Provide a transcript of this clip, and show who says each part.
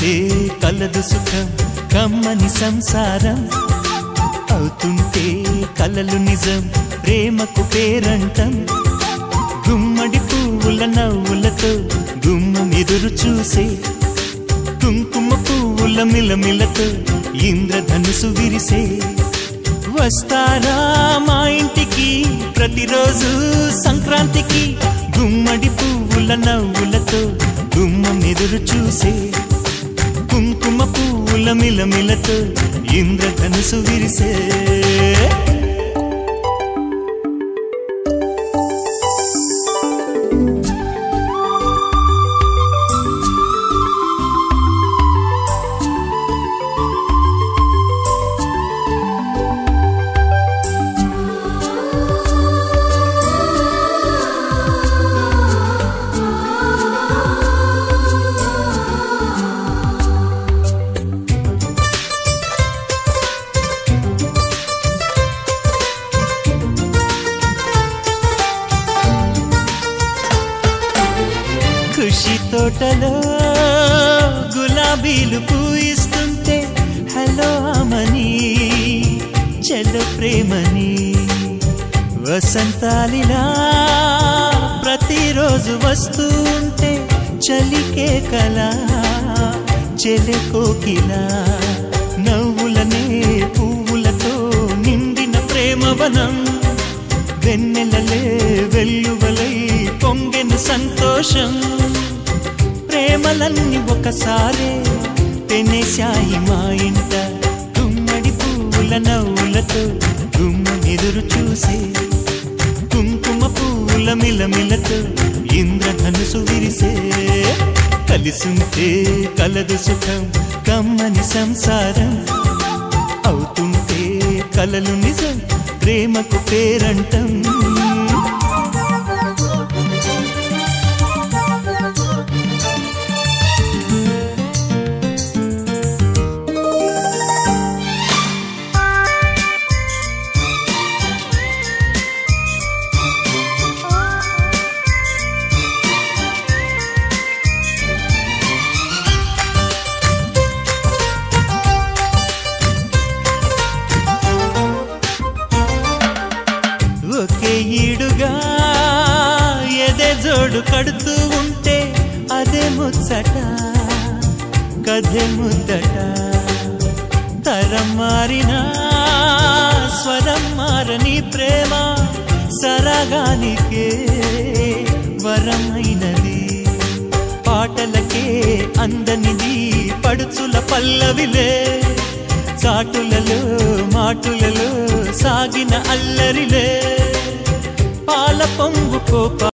Speaker 1: కలిసుంటే కలదు సుఖం కమ్మని సంసారం అవుతుంటే కలలు నిజం ప్రేమకు పేరంటం గుమ్మడి పువ్వుల నవ్వులతో గుమ్మం ఎదురు చూసే కుంకుమ పువ్వుల మిలమిలతో ఇంద్రధనుసు విరిసే వస్తారా మా ఇంటికి ప్రతిరోజు సంక్రాంతికి గుమ్మడి పువ్వుల నవ్వులతో గుమ్మం ఎదురు చూసే కుంకుమ పువ్వుల మిలమిలతో ఇంద్రధనుసు విరిసే ఖుషి తోటలో గులాబీలు పూయిస్తుంటే హలో అమని చెల్లో ప్రేమని వసంతాలిలా ప్రతిరోజు వస్తూ ఉంటే చలికే కలా చెలె కోకిలా నవ్వులనే పువ్వులతో నిండిన ప్రేమవనం వెన్నెలలే వెల్లువలై పొంగెను సంతోషం ప్రేమలన్నీ ఒకసారే పెనేశాయి మా ఇంట గుమ్మడి పువ్వుల నవ్వులతో గుమ్మం ఎదురు చూసే కుంకుమ పువ్వుల మిలమిలతో ఇంద్రధనుసు విరిసే కలిసుంటే కలదు సుఖం కమ్మని సంసారం అవుతుంటే కలలు నిజం ప్రేమకు పేరంటం ఒకే ఈడుగా ఎదే జోడు కడుతూ ఉంటే అదే ముచ్చట కథే ముద్దట తరం మారినా స్వరం మారని ప్రేమ సరగానికే వరమైనది పాటలకే అందనిది పడుచుల పల్లవిలే చాటులలో మాటులలో సాగిన అల్లరిలే పాల పొంగు కోప